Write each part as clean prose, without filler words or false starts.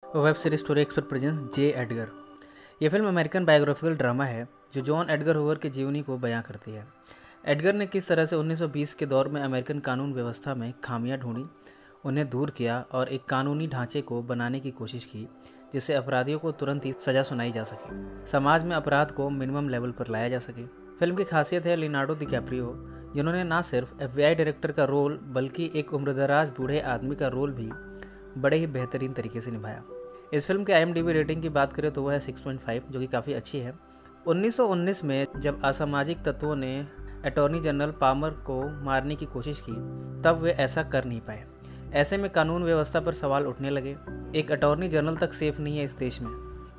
Web series story expert presence J Edgar. यह film American biographical drama है जो John Edgar Hoover की जीवनी को बयां करती है। एडगर ने किस तरह से 1920 के दौर में अमेरिकन कानून व्यवस्था में खामियां ढूंढी, उन्हें दूर किया और एक कानूनी ढांचे को बनाने की कोशिश की जिससे अपराधियों को तुरंत ही सजा सुनाई जा सके, समाज में अपराध को मिनिमम लेवल पर लाया जा सके। फिल्म की खासियत है लियोनार्डो डिकैप्रियो, जिन्होंने न सिर्फ FBI डायरेक्टर का रोल बल्कि एक उम्रदराज बूढ़े आदमी का रोल भी बड़े ही बेहतरीन तरीके से निभाया। इस फिल्म के IMDb रेटिंग की बात करें तो वह है 6.5, जो कि काफ़ी अच्छी है। 1919 में जब असामाजिक तत्वों ने अटॉर्नी जनरल पामर को मारने की कोशिश की, तब वे ऐसा कर नहीं पाए। ऐसे में कानून व्यवस्था पर सवाल उठने लगे। एक अटॉर्नी जनरल तक सेफ नहीं है इस देश में।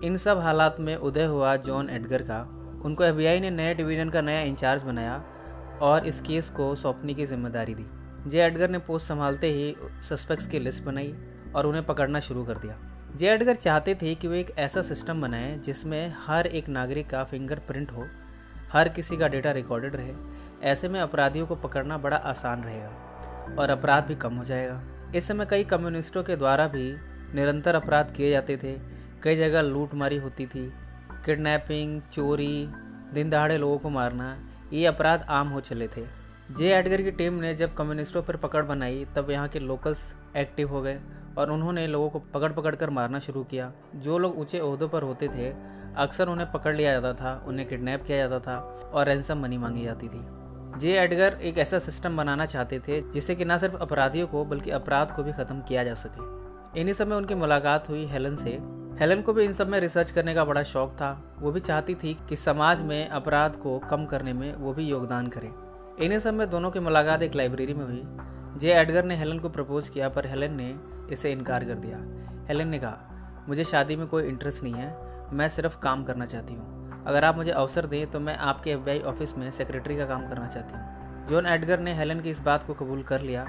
इन सब हालात में उदय हुआ जॉन एडगर का। उनको FBI ने नए डिवीज़न का नया इंचार्ज बनाया और इस केस को सौंपने की जिम्मेदारी दी। जे एडगर ने पोस्ट संभालते ही सस्पेक्ट्स की लिस्ट बनाई और उन्हें पकड़ना शुरू कर दिया। जे एडगर चाहते थे कि वे एक ऐसा सिस्टम बनाएं जिसमें हर एक नागरिक का फिंगरप्रिंट हो, हर किसी का डेटा रिकॉर्डेड रहे। ऐसे में अपराधियों को पकड़ना बड़ा आसान रहेगा और अपराध भी कम हो जाएगा। इस समय कई कम्युनिस्टों के द्वारा भी निरंतर अपराध किए जाते थे। कई जगह लूटमारी होती थी, किडनैपिंग, चोरी, दिन दहाड़े लोगों को मारना, ये अपराध आम हो चले थे। जे एडगर की टीम ने जब कम्युनिस्टों पर पकड़ बनाई तब यहाँ के लोकल्स एक्टिव हो गए और उन्होंने लोगों को पकड़ पकड़ कर मारना शुरू किया। जो लोग ऊंचे ओहदों पर होते थे अक्सर उन्हें पकड़ लिया जाता था, उन्हें किडनैप किया जाता था और रैंसम मनी मांगी जाती थी। जे एडगर एक ऐसा सिस्टम बनाना चाहते थे जिससे कि न सिर्फ अपराधियों को बल्कि अपराध को भी ख़त्म किया जा सके। इन्हीं समय उनकी मुलाकात हुई हेलन से। हेलन को भी इन सब में रिसर्च करने का बड़ा शौक था। वो भी चाहती थी कि समाज में अपराध को कम करने में वो भी योगदान करें। इन्हीं सब में दोनों की मुलाकात एक लाइब्रेरी में हुई। जे एडगर ने हेलन को प्रपोज किया पर हेलन ने इसे इनकार कर दिया। हेलन ने कहा, मुझे शादी में कोई इंटरेस्ट नहीं है, मैं सिर्फ काम करना चाहती हूँ। अगर आप मुझे अवसर दें तो मैं आपके FBI ऑफिस में सेक्रेटरी का काम करना चाहती हूँ। जॉन एडगर ने हेलन की इस बात को कबूल कर लिया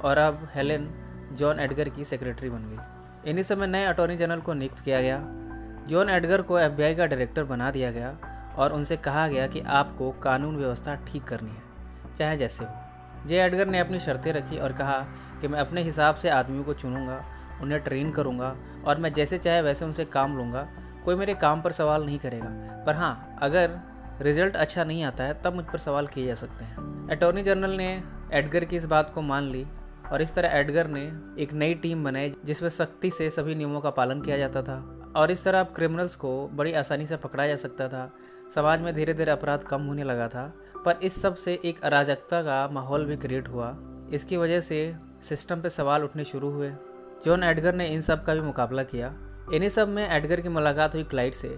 और अब हेलन जॉन एडगर की सेक्रेटरी बन गई। इन्हीं समय नए अटॉर्नी जनरल को नियुक्त किया गया। जॉन एडगर को FBI का डायरेक्टर बना दिया गया और उनसे कहा गया कि आपको कानून व्यवस्था ठीक करनी है, चाहे जैसे हो। जे एडगर ने अपनी शर्तें रखी और कहा कि मैं अपने हिसाब से आदमियों को चुनूंगा, उन्हें ट्रेन करूंगा और मैं जैसे चाहे वैसे उनसे काम लूँगा। कोई मेरे काम पर सवाल नहीं करेगा, पर हाँ, अगर रिजल्ट अच्छा नहीं आता है तब मुझ पर सवाल किए जा सकते हैं। अटॉर्नी जनरल ने एडगर की इस बात को मान ली और इस तरह एडगर ने एक नई टीम बनाई जिसमें सख्ती से सभी नियमों का पालन किया जाता था और इस तरह अब क्रिमिनल्स को बड़ी आसानी से पकड़ा जा सकता था। समाज में धीरे धीरे अपराध कम होने लगा था, पर इस सब से एक अराजकता का माहौल भी क्रिएट हुआ। इसकी वजह से सिस्टम पे सवाल उठने शुरू हुए। जॉन एडगर ने इन सब का भी मुकाबला किया। इन्हीं सब में एडगर की मुलाकात हुई क्लाइड से।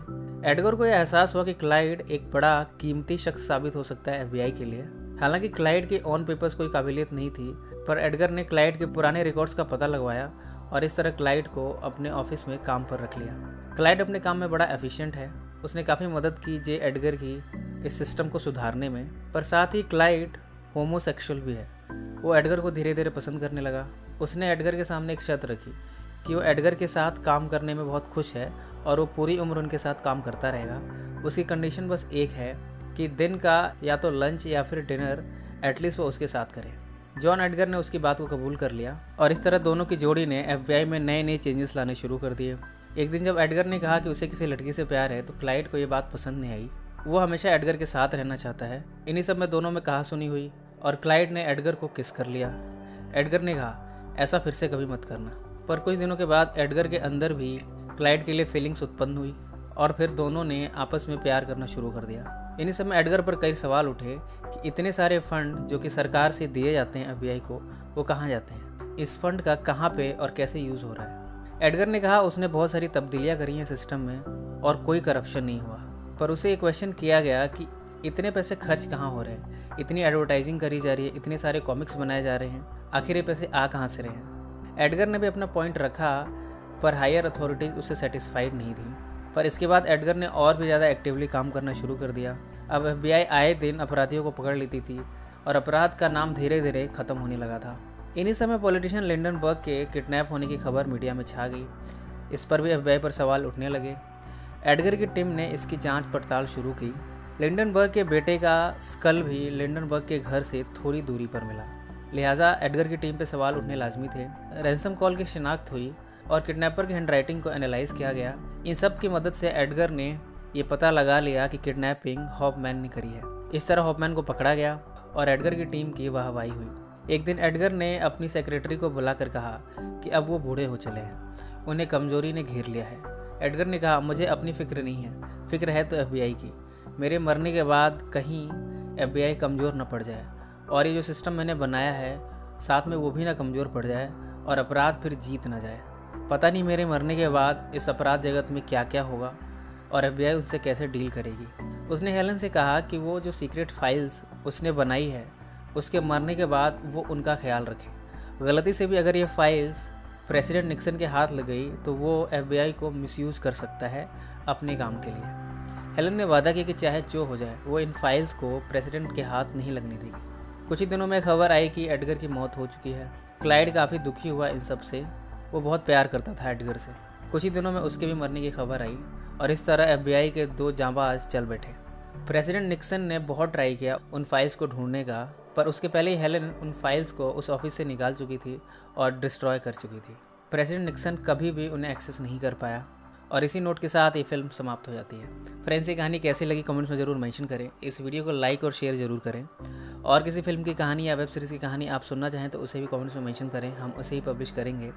एडगर को यह एहसास हुआ कि क्लाइड एक बड़ा कीमती शख्स साबित हो सकता है FBI के लिए। हालांकि क्लाइड के ऑन पेपर्स कोई काबिलियत नहीं थी, पर एडगर ने क्लाइड के पुराने रिकॉर्ड्स का पता लगवाया और इस तरह क्लाइड को अपने ऑफिस में काम पर रख लिया। क्लाइड अपने काम में बड़ा एफिशिएंट है। उसने काफ़ी मदद की जे एडगर की इस सिस्टम को सुधारने में, पर साथ ही क्लाइड होमोसेक्सुअल भी है। वो एडगर को धीरे धीरे पसंद करने लगा। उसने एडगर के सामने एक शर्त रखी कि वो एडगर के साथ काम करने में बहुत खुश है और वो पूरी उम्र उनके साथ काम करता रहेगा। उसकी कंडीशन बस एक है कि दिन का या तो लंच या फिर डिनर एटलीस्ट वो उसके साथ करे। जॉन एडगर ने उसकी बात को कबूल कर लिया और इस तरह दोनों की जोड़ी ने FBI में नए नए चेंजेस लाने शुरू कर दिए। एक दिन जब एडगर ने कहा कि उसे किसी लड़की से प्यार है तो क्लाइड को ये बात पसंद नहीं आई। वो हमेशा एडगर के साथ रहना चाहता है। इन्हीं सब में दोनों में कहासुनी हुई और क्लाइड ने एडगर को किस कर लिया। एडगर ने कहा, ऐसा फिर से कभी मत करना। पर कुछ दिनों के बाद एडगर के अंदर भी क्लाइड के लिए फीलिंग्स उत्पन्न हुई और फिर दोनों ने आपस में प्यार करना शुरू कर दिया। इन्हीं समय एडगर पर कई सवाल उठे कि इतने सारे फंड जो कि सरकार से दिए जाते हैं FBI को, वो कहाँ जाते हैं, इस फंड का कहाँ पे और कैसे यूज़ हो रहा है। एडगर ने कहा उसने बहुत सारी तब्दीलियाँ करी हैं सिस्टम में और कोई करप्शन नहीं हुआ, पर उसे एक क्वेश्चन किया गया कि इतने पैसे खर्च कहाँ हो रहे हैं, इतनी एडवर्टाइजिंग करी जा रही है, इतने सारे कॉमिक्स बनाए जा रहे हैं, आखिर ये पैसे आ कहाँ से रहे हैं। एडगर ने भी अपना पॉइंट रखा, पर हायर अथॉरिटीज़ उससे सेटिस्फाइड नहीं थी। पर इसके बाद एडगर ने और भी ज़्यादा एक्टिवली काम करना शुरू कर दिया। अब FBI आए दिन अपराधियों को पकड़ लेती थी और अपराध का नाम धीरे धीरे ख़त्म होने लगा था। इन्हीं समय पॉलिटिशियन लिंडनबर्ग के किडनैप होने की खबर मीडिया में छा गई। इस पर भी FBI पर सवाल उठने लगे। एडगर की टीम ने इसकी जांच पड़ताल शुरू की। लिंडनबर्ग के बेटे का स्कल भी लिंडनबर्ग के घर से थोड़ी दूरी पर मिला, लिहाजा एडगर की टीम पे सवाल उठने लाजमी थे। रैंसम कॉल की शिनाख्त हुई और किडनैपर की हैंडराइटिंग को एनालाइज किया गया। इन सब की मदद से एडगर ने ये पता लगा लिया कि किडनैपिंग हॉफमैन ने करी है। इस तरह हॉफमैन को पकड़ा गया और एडगर की टीम की वाहवाही हुई। एक दिन एडगर ने अपनी सेक्रेटरी को बुलाकर कहा कि अब वो बूढ़े हो चले हैं, उन्हें कमजोरी ने घेर लिया है। एडगर ने कहा, मुझे अपनी फिक्र नहीं है, फिक्र है तो FBI की। मेरे मरने के बाद कहीं FBI कमज़ोर न पड़ जाए और ये जो सिस्टम मैंने बनाया है साथ में वो भी ना कमज़ोर पड़ जाए और अपराध फिर जीत ना जाए। पता नहीं मेरे मरने के बाद इस अपराध जगत में क्या क्या होगा और FBI उससे कैसे डील करेगी। उसने हेलन से कहा कि वो जो सीक्रेट फाइल्स उसने बनाई है उसके मरने के बाद वो उनका ख्याल रखे। गलती से भी अगर ये फाइल्स प्रेसिडेंट निक्सन के हाथ लग गई तो वो FBI को मिसयूज़ कर सकता है अपने काम के लिए। हेलन ने वादा किया कि चाहे जो हो जाए वो इन फाइल्स को प्रेसिडेंट के हाथ नहीं लगने देगी। कुछ ही दिनों में खबर आई कि एडगर की मौत हो चुकी है। क्लाइड काफ़ी दुखी हुआ इन सब से, वो बहुत प्यार करता था एडगर से। कुछ ही दिनों में उसके भी मरने की खबर आई और इस तरह FBI के 2 जांबाज चल बैठे। प्रेसिडेंट निक्सन ने बहुत ट्राई किया उन फाइल्स को ढूंढने का, पर उसके पहले ही हेलन उन फाइल्स को उस ऑफिस से निकाल चुकी थी और डिस्ट्रॉय कर चुकी थी। प्रेसिडेंट निक्सन कभी भी उन्हें एक्सेस नहीं कर पाया और इसी नोट के साथ ये फिल्म समाप्त हो जाती है। फ्रेंड्स, ये कहानी कैसी लगी कमेंट्स में ज़रूर मेंशन करें। इस वीडियो को लाइक और शेयर ज़रूर करें और किसी फिल्म की कहानी या वेब सीरीज़ की कहानी आप सुनना चाहें तो उसे भी कमेंट्स में मेंशन करें, हम उसे ही पब्लिश करेंगे।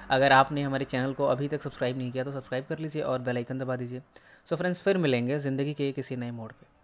अगर आपने हमारे चैनल को अभी तक सब्सक्राइब नहीं किया तो सब्सक्राइब कर लीजिए और बेल आइकन दबा दीजिए। सो फ्रेंड्स, फिर मिलेंगे ज़िंदगी के किसी नए मोड़ पे।